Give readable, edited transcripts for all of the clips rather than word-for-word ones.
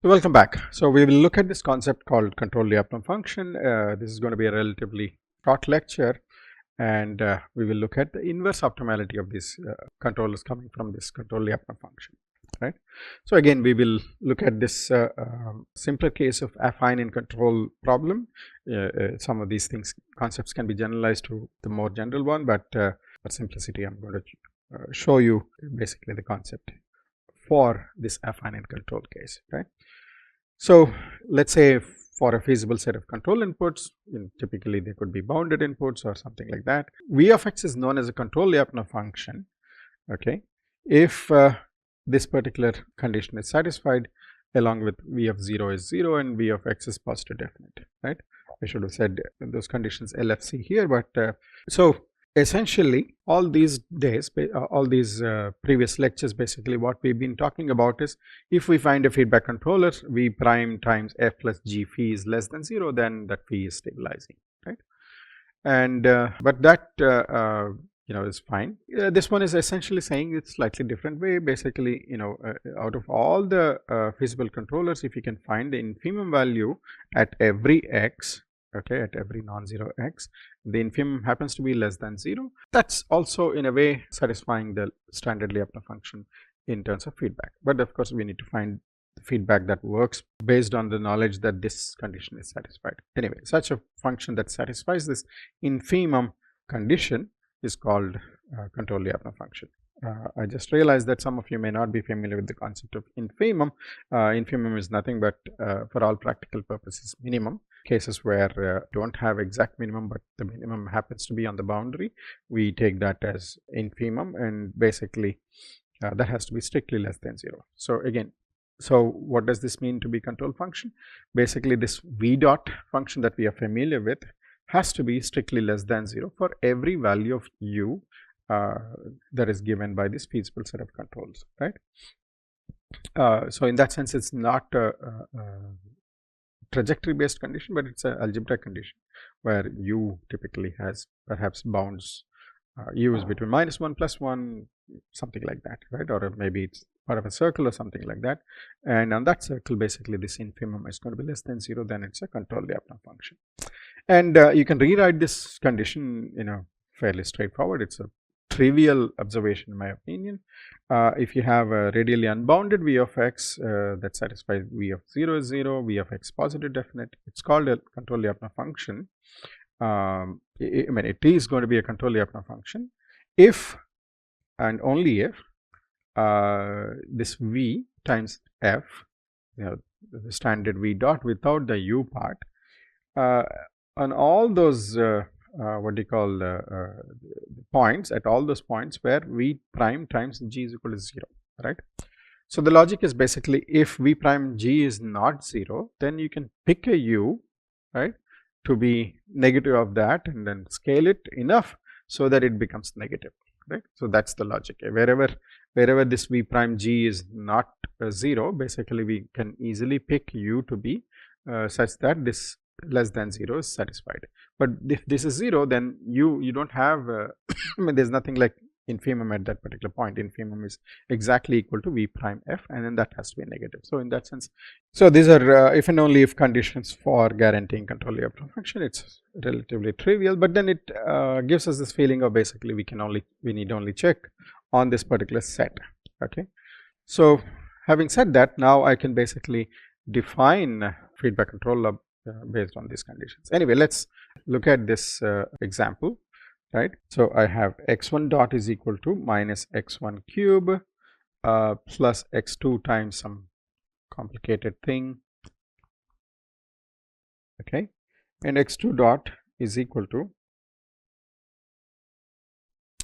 So welcome back. So we will look at this concept called control Lyapunov function. This is going to be a relatively short lecture, and we will look at the inverse optimality of these controllers coming from this control Lyapunov function. Right. So again, we will look at this simpler case of affine in control problem. Some of these concepts can be generalized to the more general one, but for simplicity, I'm going to show you basically the concept for this affine in control case, right? So let's say for a feasible set of control inputs, typically they could be bounded inputs or something like that. V of x is known as a control Lyapunov function. Okay, if this particular condition is satisfied, along with v of 0 is 0 and v of x is positive definite, right? I should have said those conditions LFC here, but so essentially all these days, all these previous lectures, basically what we've been talking about is if we find a feedback controller v prime times f plus g phi is less than 0, then that phi is stabilizing, right? And but that is fine. This one is essentially saying it's slightly different way. Basically, out of all the feasible controllers, if you can find the infimum value at every x, okay, at every non-zero x, the infimum happens to be less than 0, that's also in a way satisfying the standard Lyapunov function in terms of feedback. But of course, we need to find the feedback that works based on the knowledge that this condition is satisfied. Anyway, such a function that satisfies this infimum condition is called control Lyapunov function. I just realized that some of you may not be familiar with the concept of infimum. Infimum is nothing but for all practical purposes minimum. Cases where don't have exact minimum, but the minimum happens to be on the boundary, we take that as infimum, and basically that has to be strictly less than 0. So again, so what does this mean to be control function? Basically, this v dot function that we are familiar with has to be strictly less than 0 for every value of u that is given by this feasible set of controls, right? So in that sense, it's not a trajectory based condition, but it's an algebraic condition where u typically has perhaps bounds. U is between -1 + 1, something like that, right? Or maybe it's part of a circle or something like that, and on that circle basically this infimum is going to be less than 0, then it's a control Lyapunov function. And you can rewrite this condition fairly straightforward. It's a trivial observation in my opinion. If you have a radially unbounded v of x that satisfies v of 0 is 0, v of x positive definite, it's called a control Lyapunov function. I mean, it is going to be a control Lyapunov function if and only if this v times f, the standard v dot without the u part, on all those what do you call points, at all those points where v prime times g is equal to 0, right? So the logic is basically if v prime g is not 0, then you can pick a u, right, to be negative of that and then scale it enough so that it becomes negative, right? So that's the logic. Wherever this v prime g is not 0, basically we can easily pick u to be such that this less than 0 is satisfied. But if this is 0, then you don't have I mean, there's nothing like infimum at that particular point. Infimum is exactly equal to v prime f, and then that has to be negative. So in that sense, so these are if and only if conditions for guaranteeing control Lyapunov function. It's relatively trivial, but then it gives us this feeling of basically we need only check on this particular set. Okay, so having said that, now I can basically define feedback control based on these conditions. Anyway, let's look at this example, right? So I have x1 dot is equal to minus x1 cube plus x2 times some complicated thing, okay, and x2 dot is equal to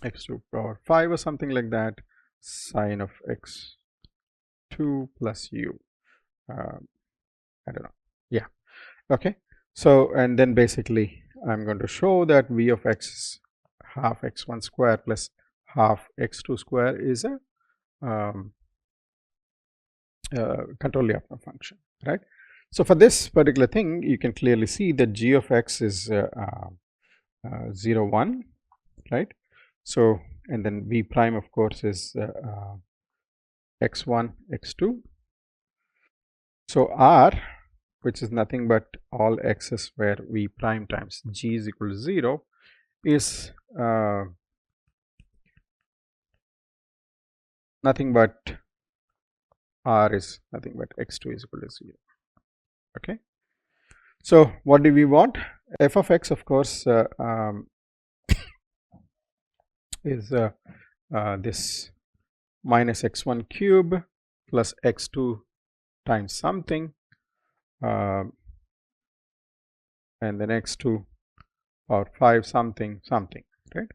x2 power 5 or something like that, sine of x2 plus u. I don't know, yeah. Okay, so and then basically I'm going to show that v of x is half x1 square plus half x2 square is a control Lyapunov function, right? So for this particular thing, you can clearly see that g of x is 0 1, right? So and then v prime of course is x1 x2. So R, which is nothing but all x's where v prime times g is equal to 0, is nothing but R is nothing but x2 is equal to 0. Okay. So what do we want? F of x, of course, is this minus x1 cube plus x2 times something, and then x2 or 5 something something, right?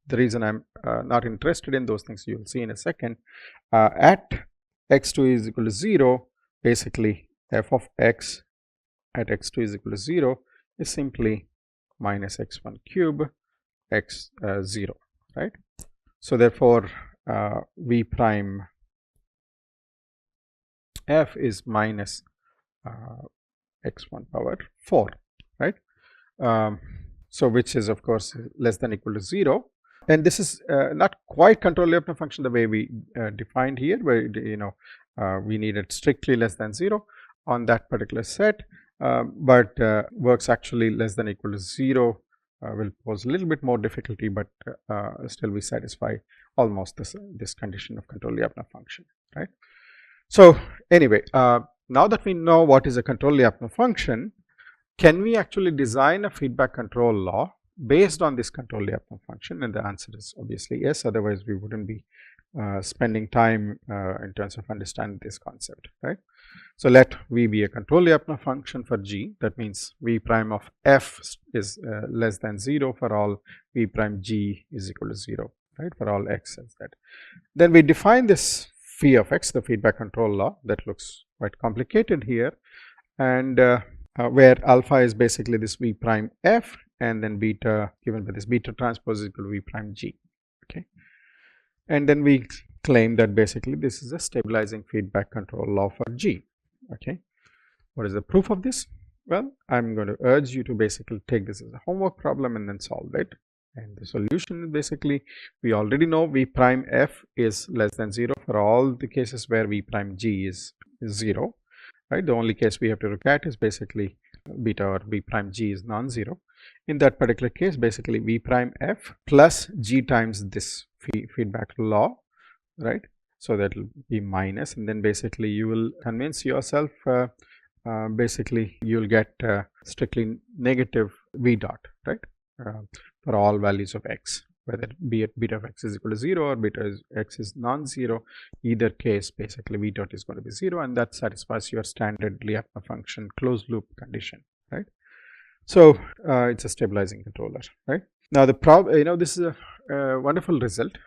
The reason I'm not interested in those things, you'll see in a second. At x2 is equal to 0, basically f of x at x2 is equal to 0 is simply minus x1 cube x 0, right? So therefore v prime f is minus x1 power 4, right? So which is of course less than equal to 0, and this is not quite control Lyapunov function the way we defined here, where we needed strictly less than 0 on that particular set, but works actually less than equal to 0 will pose a little bit more difficulty, but still we satisfy almost this condition of control Lyapunov function, right? So anyway, now that we know what is a control Lyapunov function, can we actually design a feedback control law based on this control Lyapunov function? And the answer is obviously yes, otherwise we wouldn't be spending time in terms of understanding this concept, right? So let v be a control Lyapunov function for g. That means v prime of f is less than 0 for all v prime g is equal to 0, right, for all x as that. Then we define this phi of x, the feedback control law. That looks quite complicated here, and where alpha is basically this v prime f, and then beta given by this beta transpose is equal to v prime g. Okay, and then we claim that basically this is a stabilizing feedback control law for g. Okay, what is the proof of this? Well, I'm going to urge you to basically take this as a homework problem and then solve it. And the solution is basically, we already know v prime f is less than 0 for all the cases where v prime g is 0, right? The only case we have to look at is basically beta or v prime g is non-zero. In that particular case, basically v prime f plus g times this feedback law, right? So that will be minus, and then basically you will convince yourself, basically you will get strictly negative v dot, right, for all values of x, whether be it beta of x is equal to 0 or beta of x is non-zero. Either case, basically v dot is going to be 0, and that satisfies your standard Lyapunov function closed loop condition, right? So it's a stabilizing controller, right? Now the problem, this is a wonderful result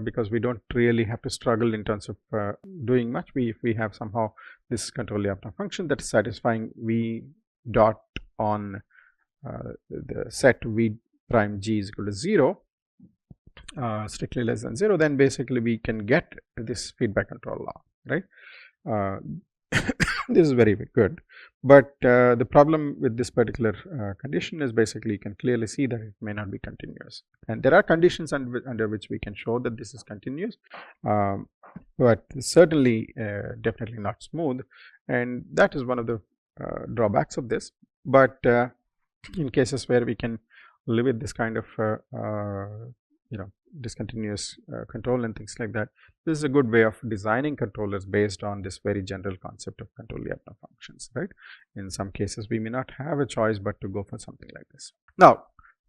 because we don't really have to struggle in terms of doing much. If we have somehow this control Lyapunov function that is satisfying v dot on the set v prime g is equal to 0, strictly less than 0, then basically we can get this feedback control law, right? This is very good, but the problem with this particular condition is basically you can clearly see that it may not be continuous, and there are conditions under which we can show that this is continuous, but certainly definitely not smooth, and that is one of the drawbacks of this. But in cases where we can live with this kind of discontinuous control and things like that, this is a good way of designing controllers based on this very general concept of control Lyapunov functions, right? In some cases we may not have a choice but to go for something like this. Now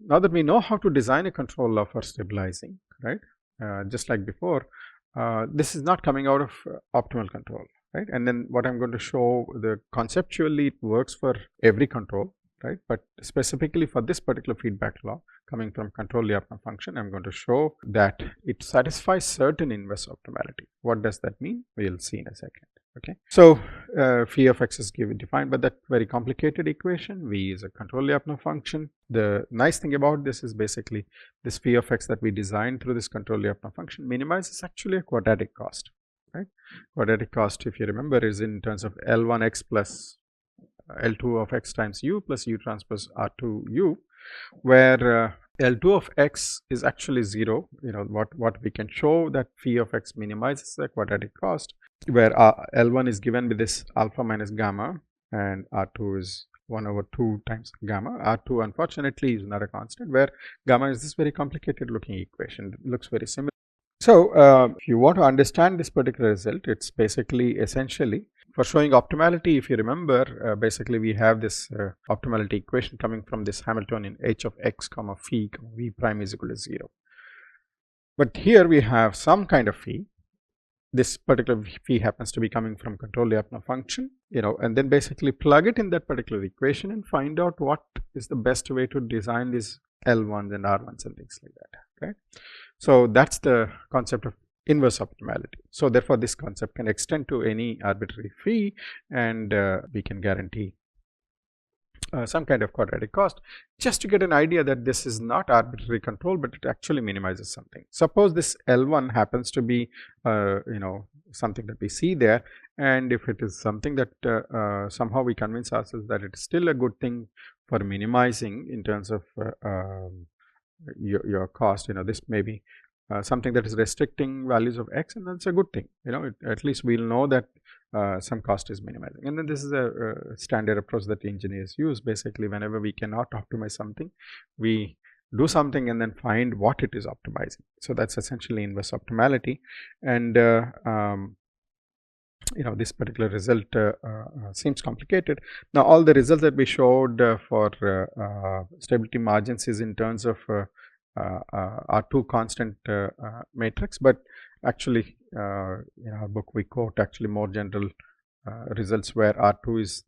that we know how to design a control law for stabilizing, right, just like before, this is not coming out of optimal control, right? And then what I'm going to show, the conceptually it works for every control, right, but specifically for this particular feedback law coming from control Lyapunov function, I'm going to show that it satisfies certain inverse optimality. What does that mean? We'll see in a second. Okay, so phi of x is defined by that very complicated equation. V is a control Lyapunov function. The nice thing about this is basically this phi of x that we designed through this control Lyapunov function minimizes actually a quadratic cost, right? Quadratic cost, if you remember, is in terms of L1x plus L2 of x times u plus u transpose R2u, where L2 of x is actually 0. What we can show that phi of x minimizes the quadratic cost where L1 is given with this alpha minus gamma, and R2 is 1 over 2 times gamma. R2 unfortunately is not a constant, where gamma is this very complicated looking equation. It looks very similar. So, if you want to understand this particular result, it's basically essentially for showing optimality. If you remember, basically we have this optimality equation coming from this Hamiltonian h of x comma phi comma v prime is equal to 0. But here we have some kind of phi. This particular phi happens to be coming from control Lyapunov function, and then basically plug it in that particular equation and find out what is the best way to design these L1s and R1s and things like that. Okay. So that's the concept of inverse optimality. So therefore this concept can extend to any arbitrary phi, and we can guarantee some kind of quadratic cost, just to get an idea that this is not arbitrary control, but it actually minimizes something. Suppose this L1 happens to be something that we see there, and if it is something that somehow we convince ourselves that it is still a good thing for minimizing in terms of your cost, this may be something that is restricting values of x, and that's a good thing. At least we'll know that some cost is minimizing. And then this is a standard approach that engineers use. Basically, whenever we cannot optimize something, we do something and then find what it is optimizing. So that's essentially inverse optimality. And this particular result seems complicated. Now all the results that we showed for stability margins is in terms of R2 constant matrix, but actually in our book we quote actually more general results where R2 is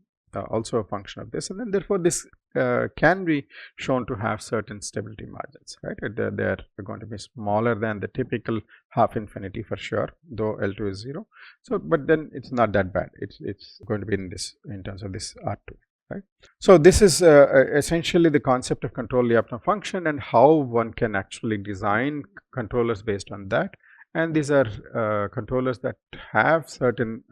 also a function of this, and then therefore this can be shown to have certain stability margins, right? They are going to be smaller than the typical half infinity for sure, though L2 is 0. So but then it's not that bad. It's going to be in terms of this R2. Right. So this is essentially the concept of control Lyapunov function and how one can actually design controllers based on that. And these are controllers that have certain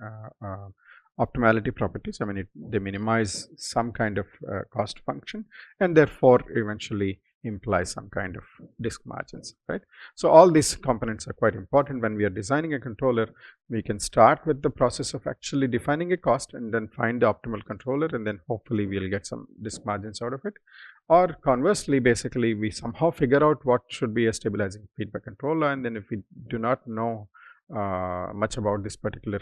optimality properties. I mean, they minimize some kind of cost function, and therefore eventually implies some kind of disk margins, right? So all these components are quite important when we are designing a controller. We can start with the process of actually defining a cost and then find the optimal controller, and then hopefully we'll get some disk margins out of it. Or conversely, basically we somehow figure out what should be a stabilizing feedback controller, and then if we do not know much about this particular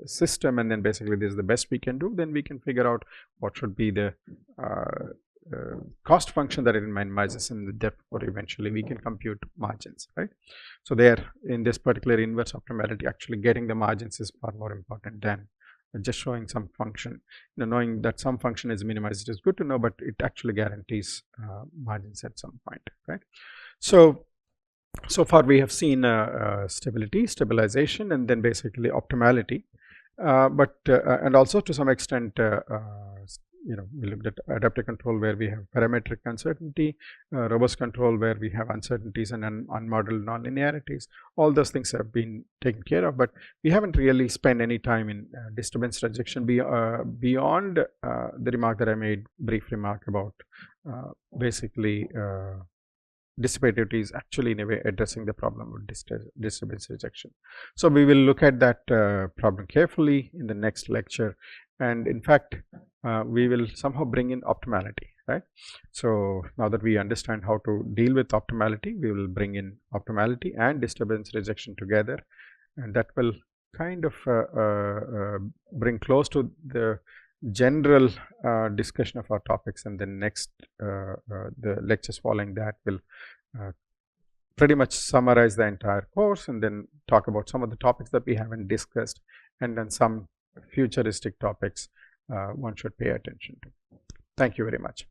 system, and then basically this is the best we can do, then we can figure out what should be the cost function that it minimizes, and therefore eventually we can compute margins, right? So there in this particular inverse optimality, actually getting the margins is far more important than just showing some function. Knowing that some function is minimized is good to know, but it actually guarantees margins at some point, right? So far we have seen stability, stabilization, and then basically optimality, and also to some extent we looked at adaptive control where we have parametric uncertainty, robust control where we have uncertainties and unmodeled nonlinearities. All those things have been taken care of, but we haven't really spent any time in disturbance rejection beyond the remark that I made, brief remark about basically dissipativity is actually in a way addressing the problem of disturbance rejection. So we will look at that problem carefully in the next lecture, and in fact we will somehow bring in optimality, right? So now that we understand how to deal with optimality, we will bring in optimality and disturbance rejection together, and that will kind of bring close to the general discussion of our topics, and then next the lectures following that will pretty much summarize the entire course and then talk about some of the topics that we haven't discussed, and then some futuristic topics one should pay attention to. Thank you very much.